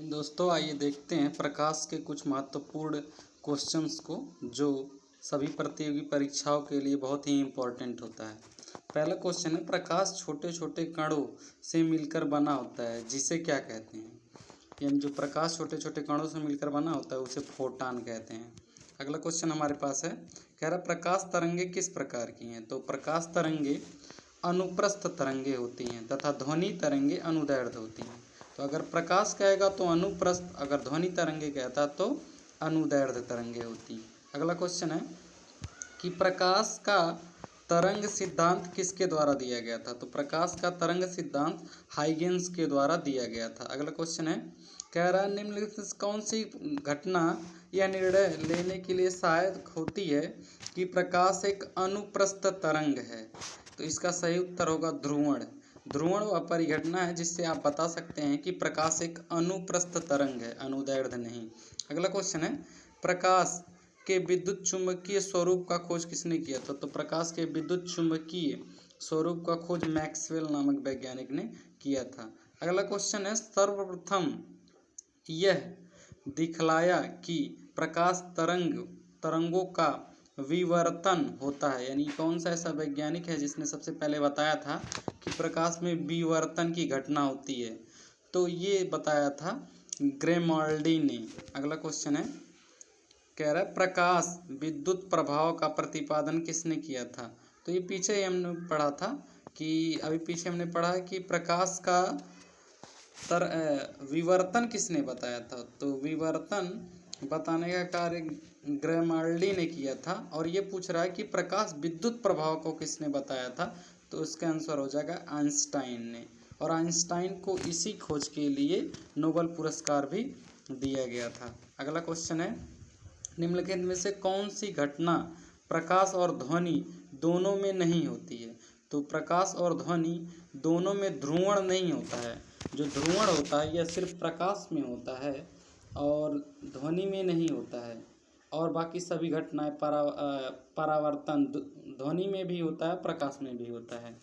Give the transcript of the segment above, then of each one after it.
दोस्तों आइए देखते हैं प्रकाश के कुछ महत्वपूर्ण क्वेश्चंस को जो सभी प्रतियोगी परीक्षाओं के लिए बहुत ही इम्पोर्टेंट होता है। पहला क्वेश्चन है, प्रकाश छोटे छोटे कणों से मिलकर बना होता है जिसे क्या कहते हैं। यानी जो प्रकाश छोटे छोटे कणों से मिलकर बना होता है उसे फोटान कहते हैं। अगला क्वेश्चन हमारे पास है, कह रहा प्रकाश तरंगे किस प्रकार की हैं। तो प्रकाश तरंगे अनुप्रस्थ तरंगे होती हैं तथा ध्वनि तरंगे अनुदैर्ध्य होती हैं। तो अगर प्रकाश कहेगा तो अनुप्रस्थ, अगर ध्वनि तरंगे कहता तो अनुदैर्ध्य तरंगे होती। अगला क्वेश्चन है कि प्रकाश का तरंग सिद्धांत किसके द्वारा दिया गया था। तो प्रकाश का तरंग सिद्धांत हाइगेंस के द्वारा दिया गया था। अगला क्वेश्चन है, कह रहा है निम्नलिखित में कौन सी घटना यह निर्णय लेने के लिए सहायक होती है कि प्रकाश एक अनुप्रस्थ तरंग है। तो इसका सही उत्तर होगा ध्रुवण। ध्रुवण वह परिघटना है जिससे आप बता सकते हैं कि प्रकाश एक अनुप्रस्थ तरंग है, अनुदैर्ध्य नहीं। अगला क्वेश्चन है, प्रकाश के विद्युत चुंबकीय स्वरूप का खोज किसने किया था। तो प्रकाश के विद्युत चुंबकीय स्वरूप का खोज मैक्सवेल नामक वैज्ञानिक ने किया था। अगला क्वेश्चन है, सर्वप्रथम यह दिखलाया कि प्रकाश तरंगों का विवर्तन होता है। यानी कौन सा ऐसा वैज्ञानिक है जिसने सबसे पहले बताया था कि प्रकाश में विवर्तन की घटना होती है। तो ये बताया था ग्रेमाल्डी ने। अगला क्वेश्चन है, कह रहा है प्रकाश विद्युत प्रभाव का प्रतिपादन किसने किया था। तो ये पीछे ही हमने पढ़ा था कि अभी पीछे हमने पढ़ा है कि प्रकाश का विवर्तन किसने बताया था। तो विवर्तन बताने का कार्य ग्रेमाल्डी ने किया था। और ये पूछ रहा है कि प्रकाश विद्युत प्रभाव को किसने बताया था। तो उसका आंसर हो जाएगा आइंस्टाइन ने। और आइंस्टाइन को इसी खोज के लिए नोबेल पुरस्कार भी दिया गया था। अगला क्वेश्चन है, निम्नलिखित में से कौन सी घटना प्रकाश और ध्वनि दोनों में नहीं होती है। तो प्रकाश और ध्वनि दोनों में ध्रुवण नहीं होता है। जो ध्रुवण होता है यह सिर्फ प्रकाश में होता है और ध्वनि में नहीं होता है। और बाकी सभी घटनाएं परावर्तन ध्वनि में भी होता है, प्रकाश में भी होता है।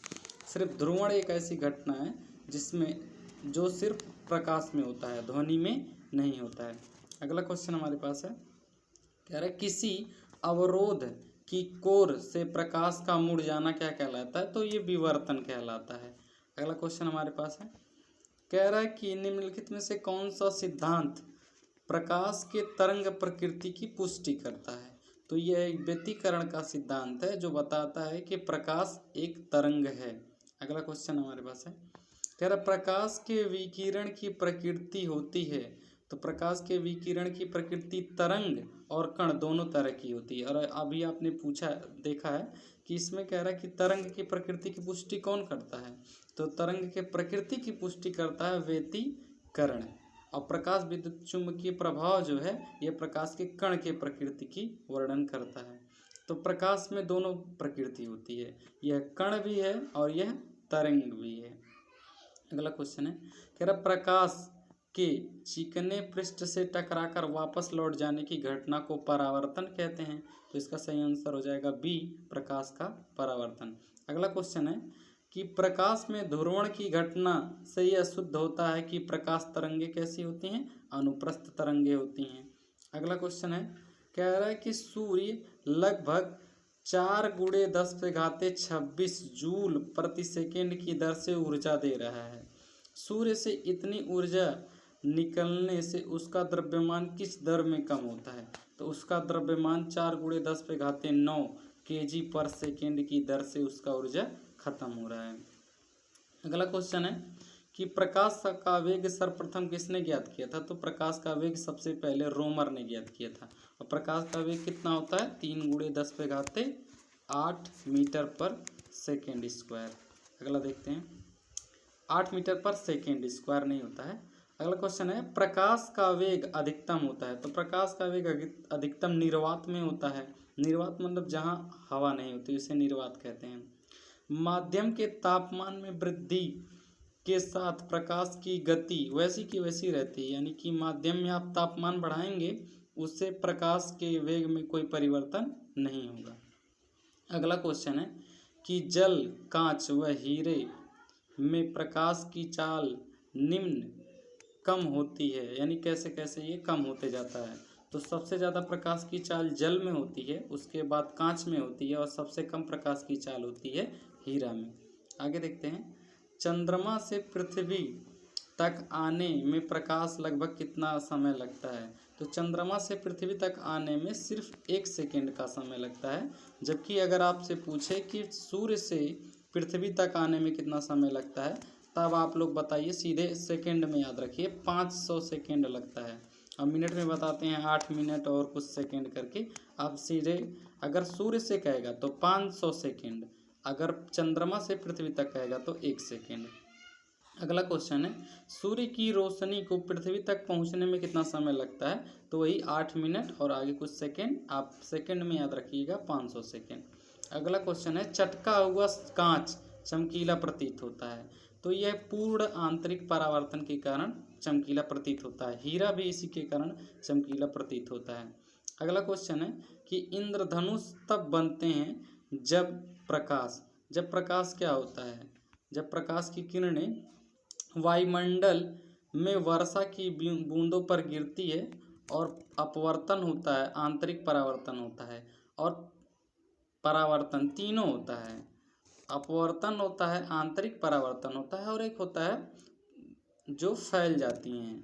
सिर्फ ध्रुवण एक ऐसी घटना है जिसमें जो सिर्फ प्रकाश में होता है, ध्वनि में नहीं होता है। अगला क्वेश्चन हमारे पास है, कह रहा है किसी अवरोध की कोर से प्रकाश का मुड़ जाना क्या कहलाता है। तो ये विवर्तन कहलाता है। अगला क्वेश्चन हमारे पास है, कह रहा है कि निम्नलिखित में से कौन सा सिद्धांत प्रकाश के तरंग प्रकृति की पुष्टि करता है। तो यह एक व्यतिकरण का सिद्धांत है जो बताता है कि प्रकाश एक तरंग है। अगला क्वेश्चन हमारे पास है, कह रहा प्रकाश के विकिरण की प्रकृति होती है। तो प्रकाश के विकिरण की प्रकृति तरंग और कण दोनों तरह की होती है। और अभी आपने देखा है कि इसमें कह रहा है कि तरंग की प्रकृति की पुष्टि कौन करता है। तो तरंग के प्रकृति की पुष्टि करता है व्यतिकरण। और प्रकाश विद्युत चुंबकीय प्रभाव जो है यह प्रकाश के कण के प्रकृति की वर्णन करता है। तो प्रकाश में दोनों प्रकृति होती है, यह कण भी है और यह तरंग भी है। अगला क्वेश्चन है, कह रहा प्रकाश के चिकने पृष्ठ से टकराकर वापस लौट जाने की घटना को परावर्तन कहते हैं। तो इसका सही आंसर हो जाएगा बी, प्रकाश का परावर्तन। अगला क्वेश्चन है कि प्रकाश में ध्रुवण की घटना से यह सिद्ध होता है कि प्रकाश तरंगे कैसी होती हैं, अनुप्रस्थ तरंगे होती हैं। अगला क्वेश्चन है, कह रहा है कि सूर्य लगभग 4×10⁻26 जूल प्रति सेकेंड की दर से ऊर्जा दे रहा है। सूर्य से इतनी ऊर्जा निकलने से उसका द्रव्यमान किस दर में कम होता है। तो उसका द्रव्यमान 4×10⁹ kg पर सेकेंड की दर से उसका ऊर्जा खत्म हो रहा है। अगला क्वेश्चन है कि प्रकाश का वेग सर्वप्रथम किसने ज्ञात किया था। तो प्रकाश का वेग सबसे पहले रोमर ने ज्ञात किया था। और प्रकाश का वेग कितना होता है, 3×10⁸ मीटर पर सेकेंड स्क्वायर। अगला देखते हैं, 8 मीटर पर सेकेंड स्क्वायर नहीं होता है। अगला क्वेश्चन है, प्रकाश का वेग अधिकतम होता है। तो प्रकाश का वेग अधिकतम निर्वात में होता है। निर्वात मतलब जहाँ हवा नहीं होती उसे निर्वात कहते हैं। माध्यम के तापमान में वृद्धि के साथ प्रकाश की गति वैसी की वैसी रहती है। यानी कि माध्यम में आप तापमान बढ़ाएंगे उससे प्रकाश के वेग में कोई परिवर्तन नहीं होगा। अगला क्वेश्चन है कि जल, कांच व हीरे में प्रकाश की चाल निम्न कम होती है, यानी कैसे कैसे ये कम होते जाता है। तो सबसे ज़्यादा प्रकाश की चाल जल में होती है, उसके बाद कांच में होती है और सबसे कम प्रकाश की चाल होती है हीरा में। आगे देखते हैं, चंद्रमा से पृथ्वी तक आने में प्रकाश लगभग कितना समय लगता है। तो चंद्रमा से पृथ्वी तक आने में सिर्फ 1 सेकेंड का समय लगता है, जबकि अगर आपसे पूछे कि सूर्य से पृथ्वी तक आने में कितना समय लगता है, तब आप लोग बताइए, सीधे सेकेंड में याद रखिए, 500 सेकेंड लगता है। अब मिनट में बताते हैं, 8 मिनट और कुछ सेकेंड करके। आप सीधे अगर सूर्य से कहेगा तो 500 सेकेंड, अगर चंद्रमा से पृथ्वी तक कहेगा तो 1 सेकेंड। अगला क्वेश्चन है, सूर्य की रोशनी को पृथ्वी तक पहुंचने में कितना समय लगता है। तो वही 8 मिनट और आगे कुछ सेकेंड, आप सेकेंड में याद रखिएगा 500 सेकेंड। अगला क्वेश्चन है, चटका हुआ कांच चमकीला प्रतीत होता है। तो यह पूर्ण आंतरिक परावर्तन के कारण चमकीला प्रतीत होता है। हीरा भी इसी के कारण चमकीला प्रतीत होता है। अगला क्वेश्चन है कि इंद्रधनुष तब बनते हैं जब प्रकाश क्या होता है, जब प्रकाश की किरणें वायुमंडल में वर्षा की बूंदों पर गिरती है और अपवर्तन होता है, आंतरिक परावर्तन होता है और परावर्तन, तीनों होता है। अपवर्तन होता है, आंतरिक परावर्तन होता है और एक होता है जो फैल जाती हैं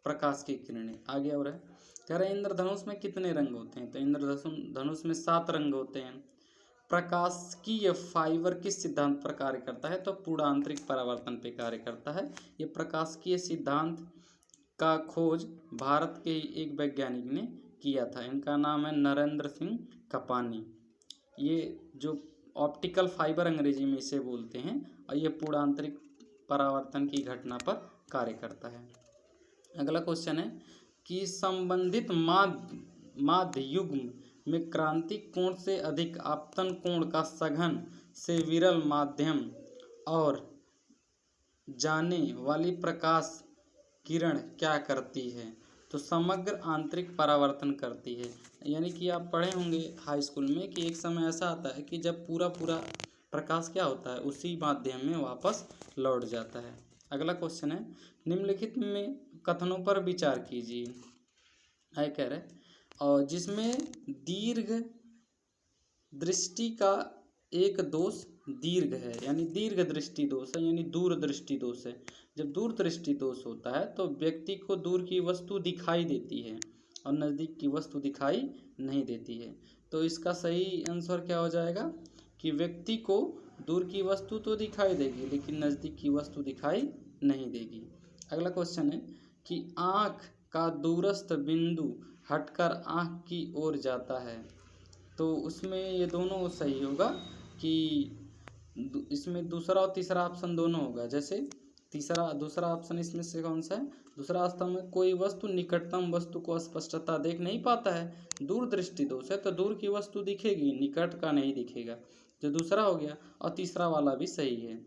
प्रकाश की किरणें। आगे और है, कह रहे इंद्रधनुष में कितने रंग होते हैं। तो इंद्रधनुष में 7 रंग होते हैं। प्रकाशिकीय फाइबर किस सिद्धांत पर कार्य करता है। तो पूर्ण आंतरिक परावर्तन पे कार्य करता है। ये प्रकाशिकीय सिद्धांत का खोज भारत के ही एक वैज्ञानिक ने किया था, इनका नाम है नरेंद्र सिंह कपानी। ये जो ऑप्टिकल फाइबर अंग्रेजी में इसे बोलते हैं और ये पूर्ण आंतरिक परावर्तन की घटना पर कार्य करता है। अगला क्वेश्चन है कि संबंधित माध्य युग्म में क्रांतिक कोण से अधिक आपतन कोण का सघन से विरल माध्यम और जाने वाली प्रकाश किरण क्या करती है। तो समग्र आंतरिक परावर्तन करती है। यानी कि आप पढ़े होंगे हाई स्कूल में कि एक समय ऐसा आता है कि जब पूरा प्रकाश क्या होता है, उसी माध्यम में वापस लौट जाता है। अगला क्वेश्चन है, निम्नलिखित में कथनों पर विचार कीजिए। है कह रहे और जिसमें दीर्घ दृष्टि का एक दोष दीर्घ है, यानी दीर्घ दृष्टि दोष है, यानी दूर दृष्टि दोष है। जब दूर दृष्टि दोष होता है तो व्यक्ति को दूर की वस्तु दिखाई देती है और नज़दीक की वस्तु दिखाई नहीं देती है। तो इसका सही आंसर क्या हो जाएगा कि व्यक्ति को दूर की वस्तु तो दिखाई देगी लेकिन नज़दीक की वस्तु दिखाई नहीं देगी। अगला क्वेश्चन है कि आँख का दूरस्थ बिंदु हटकर आँख की ओर जाता है। तो उसमें ये दोनों सही होगा कि इसमें दूसरा और तीसरा ऑप्शन दोनों होगा। जैसे दूसरा ऑप्शन इसमें से कौन सा है, दूसरा ऑप्शन में कोई वस्तु निकटतम वस्तु को स्पष्टता देख नहीं पाता है, दूर दृष्टि दोष है, तो दूर की वस्तु दिखेगी, निकट का नहीं दिखेगा, जो दूसरा हो गया। और तीसरा वाला भी सही है,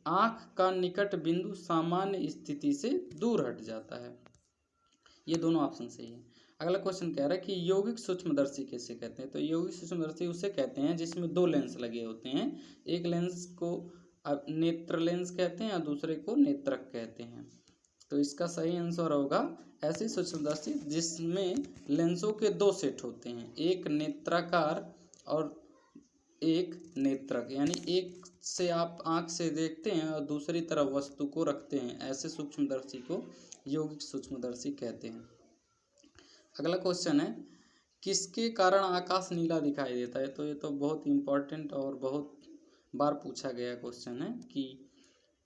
आँख का निकट बिंदु सामान्य स्थिति से दूर हट जाता है। ये दोनों ऑप्शन सही है। अगला क्वेश्चन कह रहा है कि यौगिक सूक्ष्मदर्शी किसे कहते हैं। तो यौगिक सूक्ष्मदर्शी उसे कहते हैं जिसमें 2 लेंस लगे होते हैं। एक लेंस को नेत्र लेंस कहते हैं और दूसरे को नेत्रक कहते हैं। तो इसका सही आंसर होगा ऐसे सूक्ष्मदर्शी जिसमें लेंसों के 2 सेट होते हैं, एक नेत्राकार और एक नेत्रक, यानी एक से आप आँख से देखते हैं और दूसरी तरफ वस्तु को रखते हैं, ऐसे सूक्ष्मदर्शी को यौगिक सूक्ष्मदर्शी कहते हैं। अगला क्वेश्चन है, किसके कारण आकाश नीला दिखाई देता है। तो ये तो बहुत इम्पोर्टेंट और बहुत बार पूछा गया क्वेश्चन है कि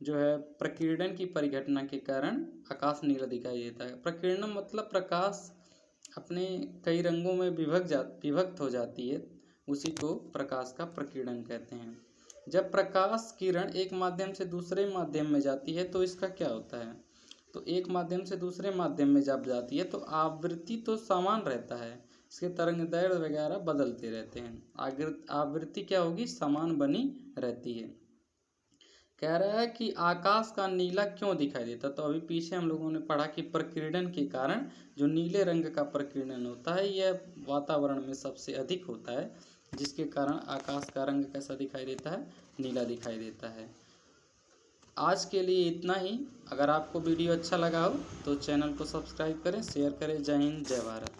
जो है प्रकीर्णन की परिघटना के कारण आकाश नीला दिखाई देता है। प्रकीर्णन मतलब प्रकाश अपने कई रंगों में विभक्त हो जाती है, उसी को प्रकाश का प्रकीर्णन कहते हैं। जब प्रकाश किरण एक माध्यम से दूसरे माध्यम में जाती है तो इसका क्या होता है। तो एक माध्यम से दूसरे माध्यम में जब जाती है तो आवृत्ति तो समान रहता है, इसके तरंगदैर्घ्य वगैरह बदलते रहते हैं, आवृत्ति क्या होगी, समान बनी रहती है। कह रहा है कि आकाश का नीला क्यों दिखाई देता। तो अभी पीछे हम लोगों ने पढ़ा कि प्रकीर्णन के कारण जो नीले रंग का प्रकीर्णन होता है यह वातावरण में सबसे अधिक होता है, जिसके कारण आकाश का रंग कैसा दिखाई देता है, नीला दिखाई देता है। आज के लिए इतना ही। अगर आपको वीडियो अच्छा लगा हो तो चैनल को सब्सक्राइब करें, शेयर करें। जय हिंद, जय भारत।